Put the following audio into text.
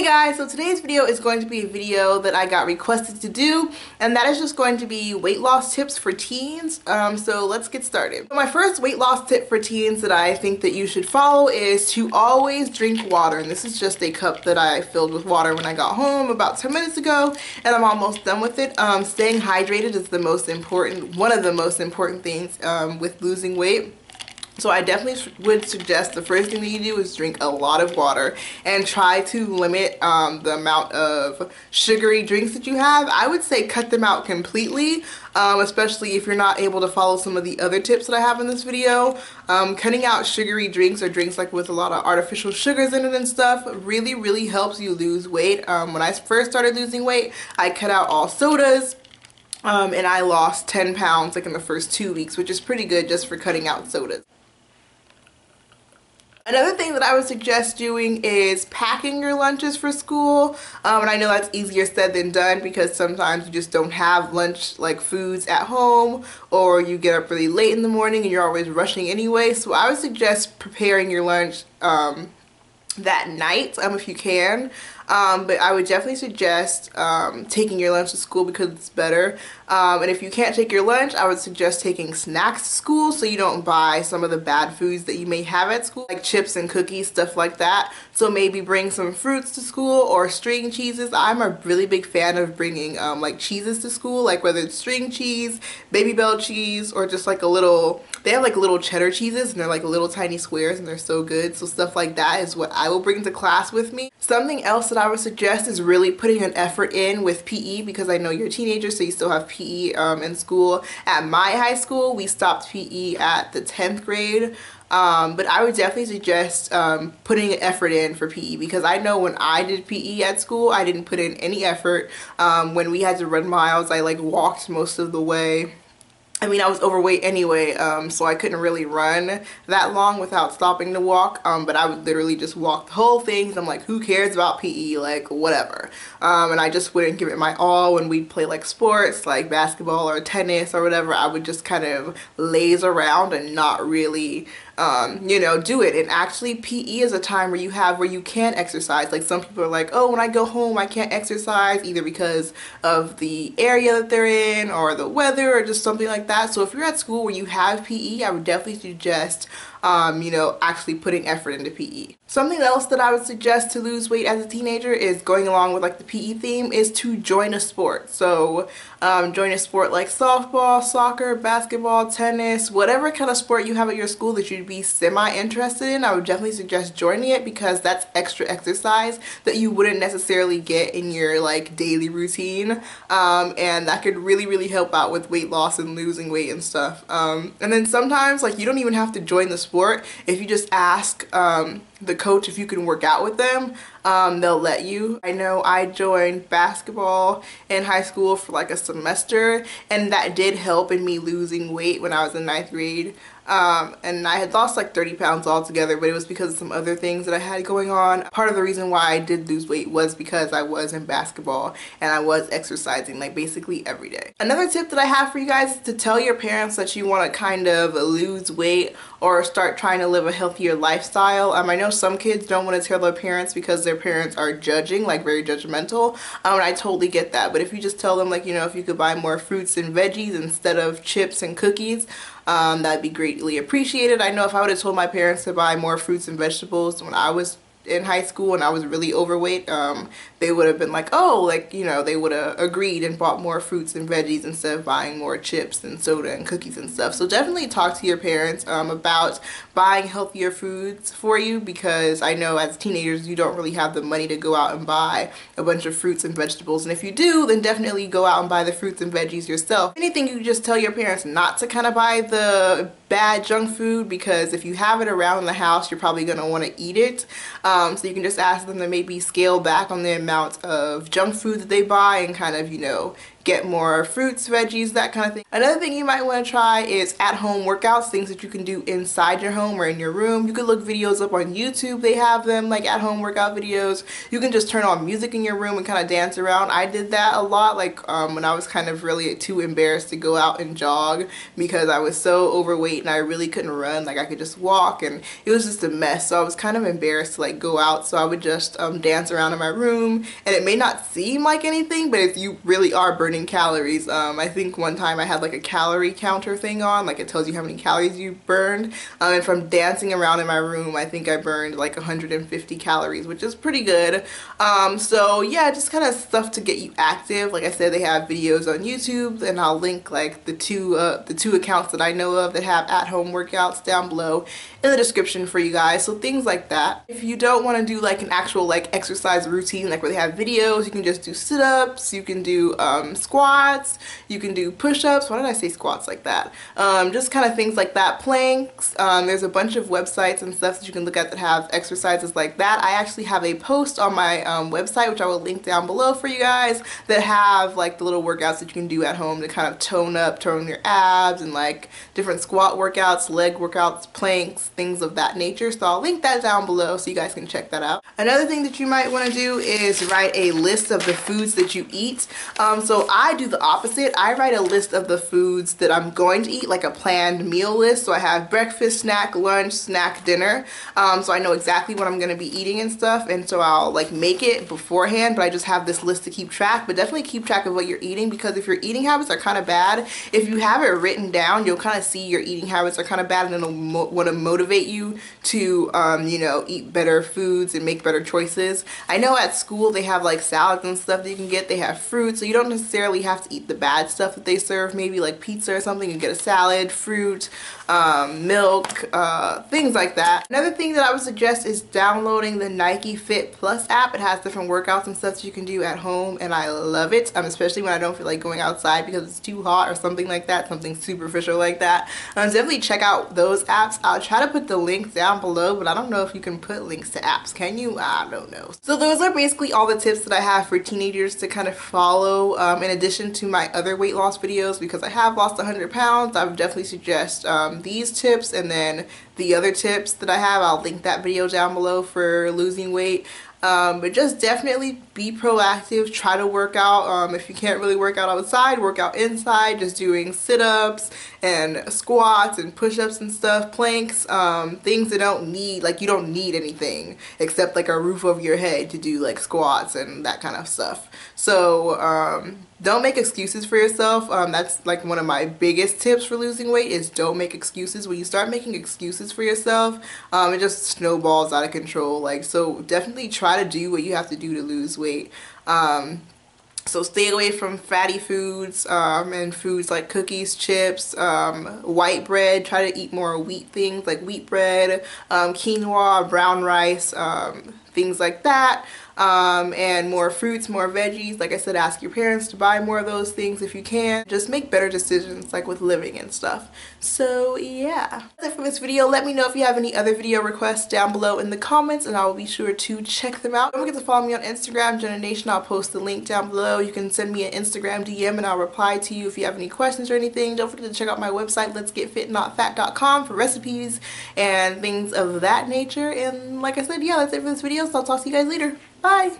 Guys, so today's video is going to be a video that I got requested to do, and that is just going to be weight loss tips for teens. So let's get started. So my first weight loss tip for teens that I think that you should follow is to always drink water. And this is just a cup that I filled with water when I got home about 10 minutes ago, and I'm almost done with it. Staying hydrated is one of the most important things with losing weight. So I definitely would suggest the first thing that you do is drink a lot of water and try to limit the amount of sugary drinks that you have. I would say cut them out completely, especially if you're not able to follow some of the other tips that I have in this video. Cutting out sugary drinks or drinks like with a lot of artificial sugars in it and stuff really helps you lose weight. When I first started losing weight, I cut out all sodas. And I lost 10 pounds like in the first 2 weeks, which is pretty good just for cutting out sodas. Another thing that I would suggest doing is packing your lunches for school. And I know that's easier said than done because sometimes you just don't have lunch like foods at home, or you get up really late in the morning and you're always rushing anyway. So I would suggest preparing your lunch that night if you can. But I would definitely suggest taking your lunch to school because it's better. And if you can't take your lunch, I would suggest taking snacks to school so you don't buy some of the bad foods that you may have at school, like chips and cookies, stuff like that. So maybe bring some fruits to school or string cheeses. I'm a really big fan of bringing like cheeses to school, like whether it's string cheese, Baby Bell cheese, or just like they have like little cheddar cheeses and they're like little tiny squares and they're so good. So stuff like that is what I will bring to class with me. Something else that I would suggest is really putting an effort in with PE, because I know you're teenagers, so you still have PE in school. At my high school, we stopped PE at the 10th grade. But I would definitely suggest putting an effort in for PE, because I know when I did PE at school, I didn't put in any effort. When we had to run miles, I like walked most of the way. I mean, I was overweight anyway, so I couldn't really run that long without stopping to walk, but I would literally just walk the whole thing, and I'm like, who cares about PE, like, whatever. And I just wouldn't give it my all. When we'd play like sports, like basketball or tennis or whatever, I would just kind of laze around and not really you know, do it. And actually PE is a time where you can exercise. Like some people are like, oh, when I go home I can't exercise, either because of the area that they're in or the weather or just something like that. So if you're at school where you have PE, I would definitely suggest you know, actually putting effort into PE. Something else that I would suggest to lose weight as a teenager is going along with like the PE theme is to join a sport. So join a sport like softball, soccer, basketball, tennis, whatever kind of sport you have at your school that you'd be semi-interested in. I would definitely suggest joining it, because that's extra exercise that you wouldn't necessarily get in your like daily routine. And that could really help out with weight loss and losing weight and stuff. And then sometimes like you don't even have to join the sport. If you just ask the coach if you can work out with them, they'll let you. I know I joined basketball in high school for like a semester, and that did help in me losing weight when I was in 9th grade. And I had lost like 30 pounds altogether, but it was because of some other things that I had going on. Part of the reason why I did lose weight was because I was in basketball and I was exercising like basically every day. Another tip that I have for you guys is to tell your parents that you want to kind of lose weight or start trying to live a healthier lifestyle. I know some kids don't want to tell their parents because their parents are judging, like very judgmental, and I totally get that. But if you just tell them, like, you know, if you could buy more fruits and veggies instead of chips and cookies, that'd be greatly appreciated. I know if I would have told my parents to buy more fruits and vegetables when I was in high school and I was really overweight, they would have been like, oh, like, you know, they would have agreed and bought more fruits and veggies instead of buying more chips and soda and cookies and stuff. So definitely talk to your parents about buying healthier foods for you, because I know as teenagers you don't really have the money to go out and buy a bunch of fruits and vegetables, and if you do, then definitely go out and buy the fruits and veggies yourself. Anything, you just tell your parents not to kind of buy the bad junk food, because if you have it around the house you're probably going to want to eat it. So you can just ask them to maybe scale back on the amount of junk food that they buy and kind of, you know, get more fruits, veggies, that kind of thing. Another thing you might want to try is at-home workouts, things that you can do inside your home or in your room. You could look videos up on YouTube. They have them, like at-home workout videos. You can just turn on music in your room and kind of dance around. I did that a lot, like when I was kind of really too embarrassed to go out and jog because I was so overweight and I really couldn't run. Like I could just walk and it was just a mess. So I was kind of embarrassed to like go out. So I would just dance around in my room, and it may not seem like anything, but if you really are burning calories, I think one time I had like a calorie counter thing on, like it tells you how many calories you burned, and from dancing around in my room I think I burned like 150 calories, which is pretty good. So yeah, just kind of stuff to get you active. Like I said, they have videos on YouTube, and I'll link like the two accounts that I know of that have at-home workouts down below in the description for you guys. So things like that. If you don't want to do like an actual like exercise routine, like where they have videos, you can just do sit-ups, you can do squats, you can do push-ups. Why did I say squats like that? Just kind of things like that. Planks. There's a bunch of websites and stuff that you can look at that have exercises like that. I actually have a post on my website, which I will link down below for you guys, that have like the little workouts that you can do at home to kind of tone your abs, and like different squat workouts, leg workouts, planks, things of that nature. So I'll link that down below so you guys can check that out. Another thing that you might want to do is write a list of the foods that you eat. So I do the opposite. I write a list of the foods that I'm going to eat, like a planned meal list. So I have breakfast, snack, lunch, snack, dinner. So I know exactly what I'm going to be eating and stuff, and so I'll like make it beforehand, but I just have this list to keep track. But definitely keep track of what you're eating, because if your eating habits are kind of bad, if you have it written down, you'll kind of see your eating habits are kind of bad, and it'll want to motivate you to you know, eat better foods and make better choices. I know at school they have like salads and stuff that you can get. They have fruit, so you don't necessarily have to eat the bad stuff that they serve. Maybe like pizza or something, you get a salad, fruit, milk, things like that. Another thing that I would suggest is downloading the Nike Fit Plus app. It has different workouts and stuff that you can do at home, and I love it, especially when I don't feel like going outside because it's too hot or something like that, something superficial like that. Definitely check out those apps. I'll try to put the link down below, but I don't know if you can put links to apps. Can you? I don't know. So those are basically all the tips that I have for teenagers to kind of follow, in addition to my other weight loss videos, because I have lost 100 pounds. I would definitely suggest these tips, and then the other tips that I have, I'll link that video down below for losing weight. But just definitely be proactive, try to work out. If you can't really work out outside, work out inside, just doing sit-ups and squats and push-ups and stuff, planks, things that don't need, like you don't need anything except like a roof over your head to do like squats and that kind of stuff. So don't make excuses for yourself. That's like one of my biggest tips for losing weight, is don't make excuses. When you start making excuses for yourself, it just snowballs out of control. Like, so definitely try to do what you have to do to lose weight. So stay away from fatty foods, and foods like cookies, chips, white bread. Try to eat more wheat things like wheat bread, quinoa, brown rice, things like that. And more fruits, more veggies. Like I said, ask your parents to buy more of those things if you can. Just make better decisions, like with living and stuff. So yeah, that's it for this video. Let me know if you have any other video requests down below in the comments, and I will be sure to check them out. Don't forget to follow me on Instagram, Jenna Nation. I'll post the link down below. You can send me an Instagram DM and I'll reply to you if you have any questions or anything. Don't forget to check out my website, letsgetfitnotfat.com, for recipes and things of that nature. And like I said, yeah, that's it for this video, so I'll talk to you guys later. Bye!